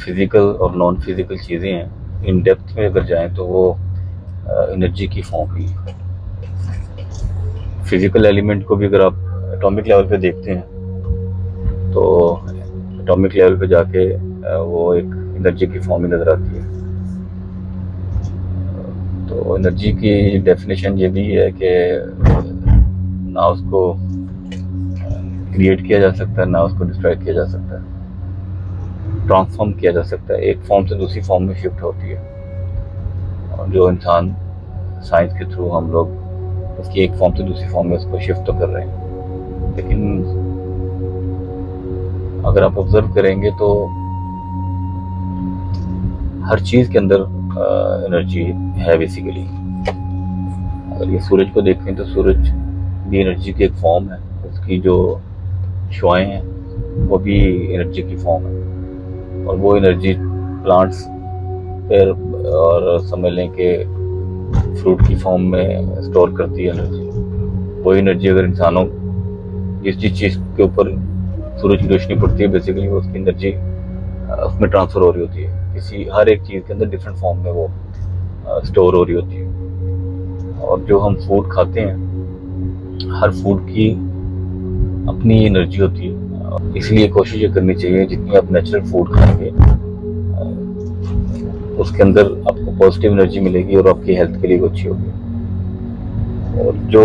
Physical और non physical चीज़ें हैं, इन डेप्थ में अगर जाएँ तो वो एनर्जी की फॉर्म ही है। फिज़िकल एलिमेंट को भी अगर आप एटॉमिक लेवल पे देखते हैं तो एटॉमिक लेवल पे जाके वो एक एनर्जी की फॉर्म ही नज़र आती है। तो एनर्जी की डेफिनेशन ये भी है कि ना उसको क्रिएट किया जा सकता है, ना उसको डिस्ट्रॉय किया जा सकता है, ट्रांसफॉर्म किया जा सकता है, एक फॉर्म से दूसरी फॉर्म में शिफ्ट होती है। और जो इंसान साइंस के थ्रू हम लोग उसकी एक फॉर्म से दूसरी फॉर्म में उसको शिफ्ट तो कर रहे हैं, लेकिन अगर आप ऑब्जर्व करेंगे तो हर चीज़ के अंदर एनर्जी है बेसिकली। अगर ये सूरज को देखें तो सूरज भी एनर्जी की एक फॉर्म है, उसकी जो शुआएं हैं वो भी एनर्जी की फॉर्म है, और वो एनर्जी प्लांट्स फिर और समझ लें कि फ्रूट की फॉर्म में स्टोर करती है एनर्जी। वो एनर्जी अगर इंसानों जिस जिस चीज़ के ऊपर सूरज की रोशनी पड़ती है बेसिकली वो उसकी एनर्जी उसमें ट्रांसफ़र हो रही होती है, किसी हर एक चीज़ के अंदर डिफरेंट फॉर्म में वो स्टोर हो रही होती है। और जो हम फूड खाते हैं हर फूड की अपनी एनर्जी होती है, इसलिए कोशिश ये करनी चाहिए जितनी आप नेचुरल फूड खाएंगे उसके अंदर आपको पॉजिटिव एनर्जी मिलेगी और आपकी हेल्थ के लिए वो अच्छी होगी। और जो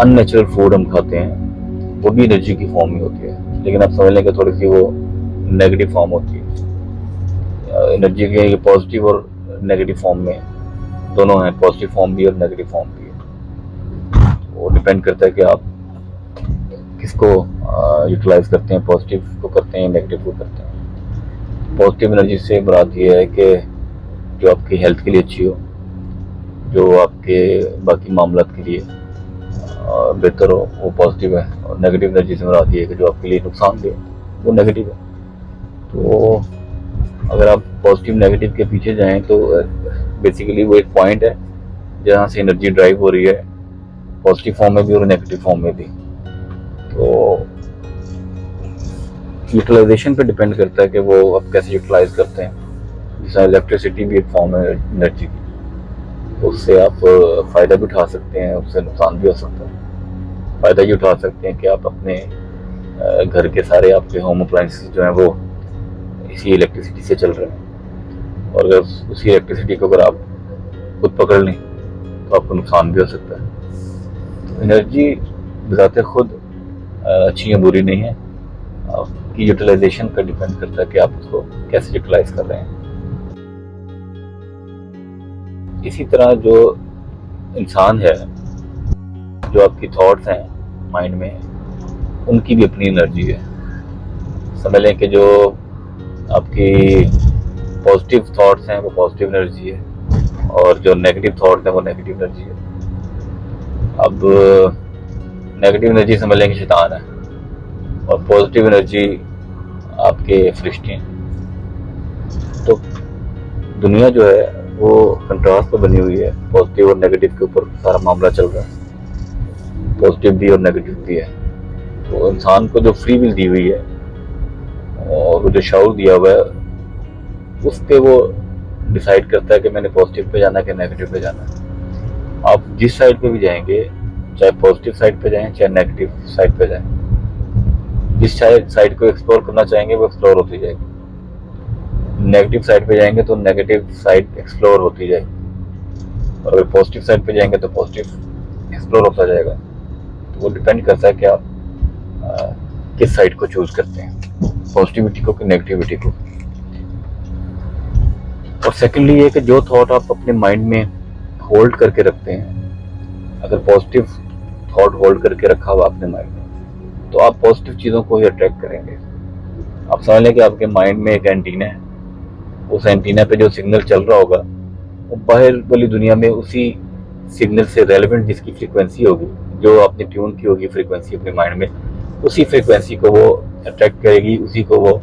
अननेचुरल फूड हम खाते हैं वो भी एनर्जी की फॉर्म में होती है, लेकिन आप समझ लें कि थोड़ी सी वो नेगेटिव फॉर्म होती है। एनर्जी के पॉजिटिव और नेगेटिव फॉर्म में दोनों हैं, पॉजिटिव फॉर्म भी और नेगेटिव फॉर्म भी है। वो डिपेंड करता है कि आप किसको यूटिलाइज करते हैं, पॉजिटिव को करते हैं नेगेटिव को करते हैं। पॉजिटिव एनर्जी से मुराद ये है कि जो आपकी हेल्थ के लिए अच्छी हो, जो आपके बाकी मामलात के लिए बेहतर हो, वो पॉजिटिव है। और नेगेटिव एनर्जी से मुराद ये है कि जो आपके लिए नुकसानदेह वो नेगेटिव है। तो अगर आप पॉजिटिव नेगेटिव के पीछे जाएं तो बेसिकली वो एक पॉइंट है जहाँ से एनर्जी ड्राइव हो रही है, पॉजिटिव फॉर्म में भी और नेगेटिव फॉर्म में भी। तो यूटिलाइजेशन पे डिपेंड करता है कि वो आप कैसे यूटिलाइज करते हैं। जैसे इलेक्ट्रिसिटी भी एक फॉर्म है एनर्जी की, उससे आप फ़ायदा भी उठा सकते हैं, उससे नुकसान भी हो सकता है। फ़ायदा ये उठा सकते हैं कि आप अपने घर के सारे आपके होम अप्लायंसेस जो हैं वो इसी इलेक्ट्रिसिटी से चल रहे हैं, और अगर उसी इलेक्ट्रिसिटी को अगर आप खुद पकड़ लें तो आपको नुकसान भी हो सकता है। तो एनर्जी बज़ाते खुद अच्छी या बुरी नहीं है, आपकी यूटिलाइजेशन पर डिपेंड करता है कि आप उसको कैसे यूटिलाइज कर रहे हैं। इसी तरह जो इंसान है, जो आपकी थॉट्स हैं माइंड में, उनकी भी अपनी एनर्जी है। समझ लें कि जो आपकी पॉजिटिव थॉट्स हैं वो पॉजिटिव एनर्जी है, और जो नेगेटिव थॉट्स हैं वो नेगेटिव एनर्जी है। अब नेगेटिव एनर्जी समझ लें कि शैतान है, और पॉजिटिव एनर्जी आपके फरिश्ते हैं। तो दुनिया जो है वो कंट्रास्ट पर बनी हुई है, पॉजिटिव और नेगेटिव के ऊपर सारा मामला चल रहा है, पॉजिटिव भी और नेगेटिव भी है। तो इंसान को जो फ्री विल दी हुई है और जो शऊर दिया हुआ है उस पर वो डिसाइड करता है कि मैंने पॉजिटिव पे जाना है कि नेगेटिव पे जाना है। आप जिस साइड पे भी जाएंगे, चाहे पॉजिटिव साइड पे जाएं चाहे नेगेटिव साइड पे जाएं, जिस साइड को एक्सप्लोर करना चाहेंगे वो एक्सप्लोर होती जाएगी। नेगेटिव साइड पे जाएंगे तो नेगेटिव साइड एक्सप्लोर होती जाएगी, और अगर पॉजिटिव साइड पे जाएंगे तो पॉजिटिव एक्सप्लोर होता जाएगा। तो वो डिपेंड करता है कि आप किस साइड को चूज करते हैं, पॉजिटिविटी को कि नेगेटिविटी को। और सेकेंडली ये कि जो थॉट आप अपने माइंड में होल्ड करके रखते हैं, अगर पॉजिटिव थॉट होल्ड करके रखा हुआ अपने माइंड में तो आप पॉजिटिव चीज़ों को ही अट्रैक्ट करेंगे। आप समझ लें कि आपके माइंड में एक एंटीना है, उस एंटीना पे जो सिग्नल चल रहा होगा वो बाहर वाली दुनिया में उसी सिग्नल से रेलेवेंट जिसकी फ्रीक्वेंसी होगी, जो आपने ट्यून की होगी फ्रीक्वेंसी अपने माइंड में, उसी फ्रीक्वेंसी को वो अट्रैक्ट करेगी, उसी को वो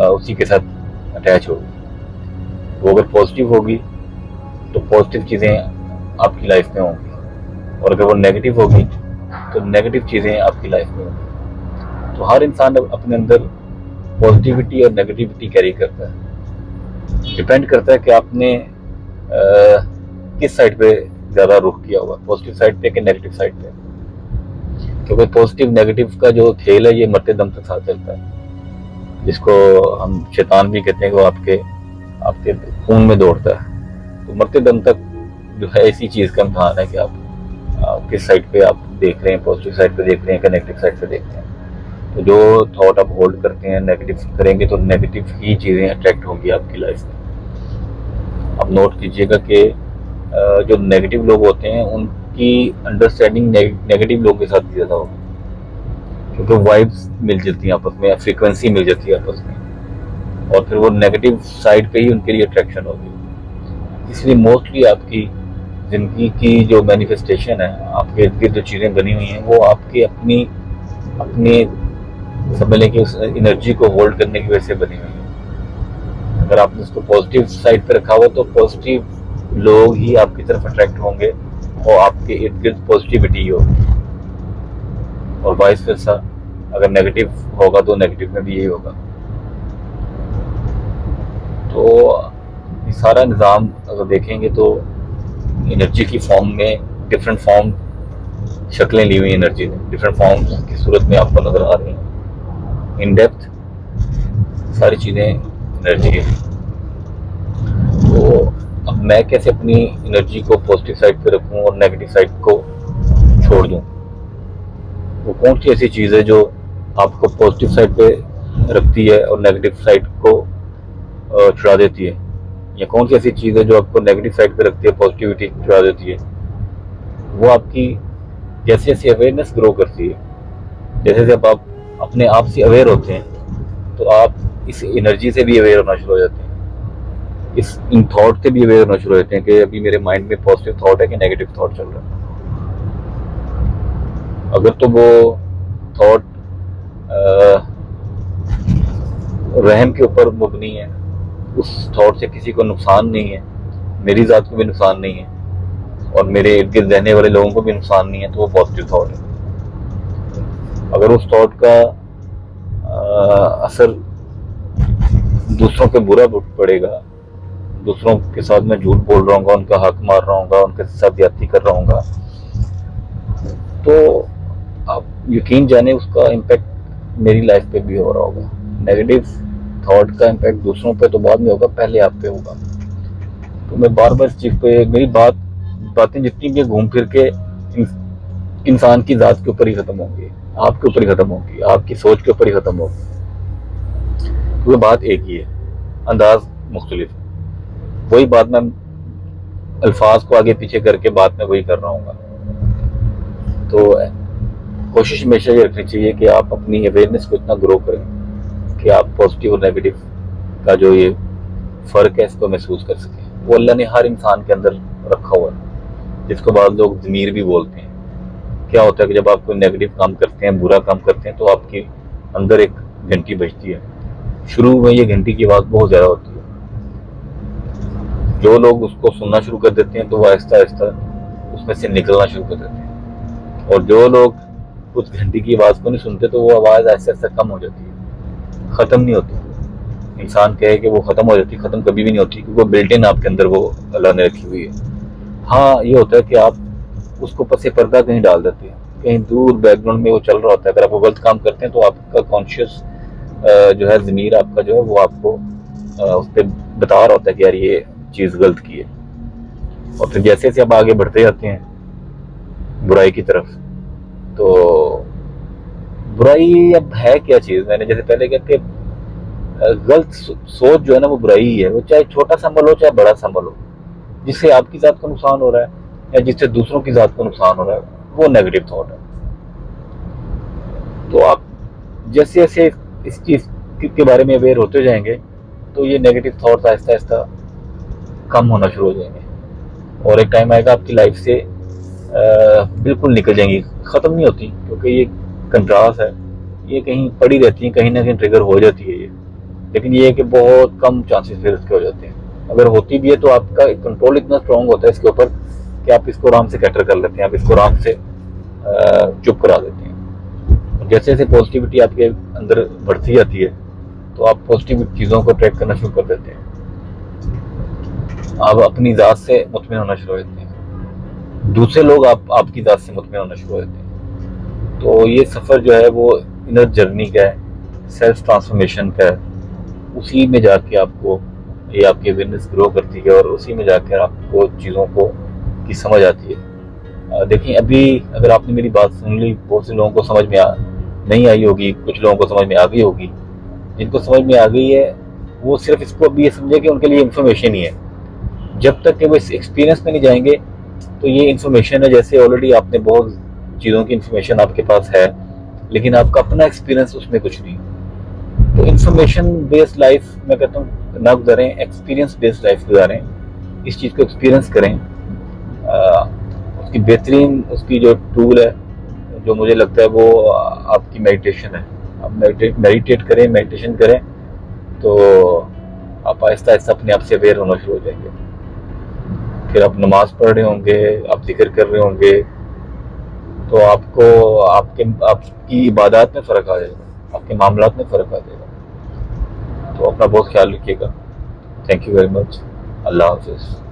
उसी के साथ अटैच होगी। वो अगर पॉजिटिव होगी तो पॉजिटिव चीज़ें आपकी लाइफ में होंगी, और अगर वो नेगेटिव होगी तो नेगेटिव चीज़ें आपकी लाइफ में होंगी। तो हर इंसान अपने अंदर पॉजिटिविटी और नेगेटिविटी कैरी करता है। डिपेंड करता है कि आपने किस साइड पे ज़्यादा रुख किया हुआ, पॉजिटिव साइड पे कि नेगेटिव साइड पे। क्योंकि पॉजिटिव नेगेटिव का जो खेल है ये मरते दम तक साथ चलता है, जिसको हम शैतान भी कहते हैं, वो आपके आपके खून में दौड़ता है। तो मरते दम तक जो है इसी चीज़ का इम्तहान है कि आप किस साइड पे आप देख रहे हैं, पॉजिटिव साइड पे देख रहे हैं कि नेगेटिव साइड पे देख रहे हैं। तो जो थॉट आप होल्ड करते हैं, नेगेटिव करेंगे तो नेगेटिव ही चीज़ें अट्रैक्ट होंगी आपकी लाइफ में। आप नोट कीजिएगा कि जो नेगेटिव लोग होते हैं उनकी अंडरस्टैंडिंग नेगेटिव लोगों के साथ भी ज़्यादा होगी, क्योंकि वाइब्स मिल जाती हैं आपस में, फ्रीक्वेंसी मिल जाती है आपस में, और फिर वो नेगेटिव साइड पे ही उनके लिए अट्रैक्शन होगी। इसलिए मोस्टली आपकी ज़िंदगी की जो मैनिफेस्टेशन है, आपके इर्द गिर्द जो चीज़ें बनी हुई हैं, वो आपके अपनी अपने समझ लें कि उस एनर्जी को होल्ड करने की वजह से बनी हुई है। अगर आपने उसको पॉजिटिव साइड पे रखा हुआ तो पॉजिटिव लोग ही आपकी तरफ अट्रैक्ट होंगे और आपके इर्द गिर्द पॉजिटिविटी होगी, और वाइस वर्सा अगर नेगेटिव होगा तो नेगेटिव में भी यही होगा। तो ये सारा निज़ाम अगर देखेंगे तो एनर्जी की फॉर्म में डिफरेंट फॉर्म शक्लें ली हुई एनर्जी ने, डिफरेंट फॉर्म की सूरत में आपको नजर आ रही हैं। इन डेप्थ सारी चीज़ें एनर्जी है। तो अब मैं कैसे अपनी एनर्जी को पॉजिटिव साइड पे रखूं और नेगेटिव साइड को छोड़ दूं? वो कौन सी ऐसी चीज़ है जो आपको पॉजिटिव साइड पे रखती है और नेगेटिव साइड को छुड़ा देती है, या कौन सी ऐसी चीज़ है जो आपको नेगेटिव साइड पे रखती है, पॉजिटिविटी छुड़ा देती है? वो आपकी जैसे जैसे अवेयरनेस ग्रो करती है, जैसे जब आप अपने आप से अवेयर होते हैं तो आप इस एनर्जी से भी अवेयर होना शुरू हो जाते हैं, इन थॉट से भी अवेयर होना शुरू हो जाते हैं कि अभी मेरे माइंड में पॉजिटिव थॉट है कि नेगेटिव थॉट चल रहा है। अगर तो वो थॉट रहम के ऊपर मुबनी है, उस थॉट से किसी को नुकसान नहीं है, मेरी ज़ात को भी नुकसान नहीं है और मेरे इर्द गिर्द रहने वाले लोगों को भी नुकसान नहीं है, तो वो पॉजिटिव थॉट है। अगर उस थॉट का असर दूसरों पे बुरा पड़ेगा, दूसरों के साथ मैं झूठ बोल रहा हूँ, उनका हक मार रहा हूँ, उनके साथ ज्यादती कर रहा हूँ, तो आप यकीन जाने उसका इम्पैक्ट मेरी लाइफ पे भी हो रहा होगा। नेगेटिव थॉट का इम्पैक्ट दूसरों पे तो बाद में होगा, पहले आप पे होगा। तो मैं बार बार इस चीज़ पे, मेरी बातें जितनी भी घूम फिर के इंसान की ज़ात के ऊपर ही ख़त्म होंगी, आपके ऊपर ही ख़त्म होगी, आपकी सोच के ऊपर ही ख़त्म होगी। तो बात एक ही है, अंदाज मुख्तलिफ। वही बात मैं अल्फाज को आगे पीछे करके बात में वही कर रहा हूँ। तो कोशिश हमेशा ये रखनी चाहिए कि आप अपनी अवेयरनेस को इतना ग्रो करें कि आप पॉजिटिव और नेगेटिव का जो ये फ़र्क है इसको महसूस कर सकें। वो अल्लाह ने हर इंसान के अंदर रखा हुआ है, जिसको बाद लोग ज़मीर भी बोलते हैं। क्या होता है कि जब आप कोई नेगेटिव काम करते हैं, बुरा काम करते हैं, तो आपके अंदर एक घंटी बजती है। शुरू में ये घंटी की आवाज़ बहुत ज़्यादा होती है, जो लोग उसको सुनना शुरू कर देते हैं तो वो आहिस्ता आहिस्ता उसमें से निकलना शुरू कर देते हैं, और जो लोग उस घंटी की आवाज़ को नहीं सुनते तो वो आवाज़ आहिस्ता आहिस्ता कम हो जाती है, ख़त्म नहीं होती। इंसान कहे कि वो ख़त्म हो जाती, ख़त्म कभी भी नहीं होती, क्योंकि वो बिल्ट इन आपके अंदर वो अल्लाह ने रखी हुई है। हाँ, ये होता है कि आप उसको पसे पर्दा कहीं डाल देते हैं, कहीं दूर बैकग्राउंड में वो चल रहा होता है। अगर आप वो गलत काम करते हैं तो आपका कॉन्शियस जो है, ज़मीर आपका जो है वो आपको उस पर बता रहा होता है कि यार ये चीज़ गलत की है। और फिर जैसे जैसे आप आगे बढ़ते जाते हैं बुराई की तरफ, तो बुराई अब है क्या चीज़, मैंने जैसे पहले कहा कि गलत सोच जो है ना वो बुराई ही है। वो चाहे छोटा सा अमल हो चाहे बड़ा सा अमल हो, जिससे आपकी ज़ात को नुकसान हो रहा है या जिससे दूसरों की ज़ात को नुकसान हो रहा है, वो नेगेटिव थॉट है। तो आप जैसे जैसे इस चीज़ के बारे में अवेयर होते जाएंगे तो ये नेगेटिव थॉट्स आहिस्ता आहिस्ता कम होना शुरू हो जाएंगे, और एक टाइम आएगा आपकी लाइफ से बिल्कुल निकल जाएंगी, ख़त्म नहीं होती, क्योंकि ये कंट्रास्ट है, ये कहीं पड़ी रहती है, कहीं ना कहीं ट्रिगर हो जाती है ये। लेकिन ये है कि बहुत कम चांसेस फिर इसके हो जाते हैं। अगर होती भी है तो आपका कंट्रोल इतना स्ट्रांग होता है इसके ऊपर कि आप इसको आराम से कैटर कर लेते हैं, आप इसको आराम से चुप करा देते हैं। जैसे जैसे पॉजिटिविटी आपके अंदर बढ़ती जाती है तो आप पॉजिटिव चीज़ों को ट्रैक करना शुरू कर देते हैं। आप अपनी ज़ात से मुतमिन होना शुरू हो जाते हैं, दूसरे लोग आपकी ज़ात से मुतमिन होना शुरू हो जाते हैं। तो ये सफ़र जो है वो इनर जर्नी का है, सेल्फ ट्रांसफॉर्मेशन का है। उसी में जाके आपको ये आपकी अवेयरनेस ग्रो करती है और उसी में जाकर आपको चीज़ों को की समझ आती है। देखिए, अभी अगर आपने मेरी बात सुन ली, बहुत से लोगों को समझ में नहीं आई होगी, कुछ लोगों को समझ में आ गई होगी। जिनको समझ में आ गई है वो सिर्फ इसको अभी ये समझे कि उनके लिए इन्फॉर्मेशन ही है। जब तक कि वो इस एक्सपीरियंस में नहीं जाएंगे तो ये इन्फॉर्मेशन है, जैसे ऑलरेडी आपने बहुत चीज़ों की इन्फॉर्मेशन आपके पास है, लेकिन आपका अपना एक्सपीरियंस उसमें कुछ नहीं। तो इन्फॉर्मेशन बेस्ड लाइफ मैं कहता हूँ ना गुजारें, एक्सपीरियंस बेस्ड लाइफ गुजारें। इस चीज़ को एक्सपीरियंस करें। उसकी बेहतरीन उसकी जो टूल है, जो मुझे लगता है वो आपकी मेडिटेशन है। आप मेडिटेट करें, मेडिटेशन करें तो आप आहिस्ता आहिस्ता अपने आप से अवेयर होना शुरू हो जाएंगे। फिर आप नमाज पढ़ रहे होंगे, आप जिक्र कर रहे होंगे, तो आपको आपकी इबादत में फ़र्क आ जाएगा, आपके मामलात में फ़र्क आ जाएगा। तो अपना बहुत ख्याल रखिएगा। Thank you very much. Allah हाफिज़।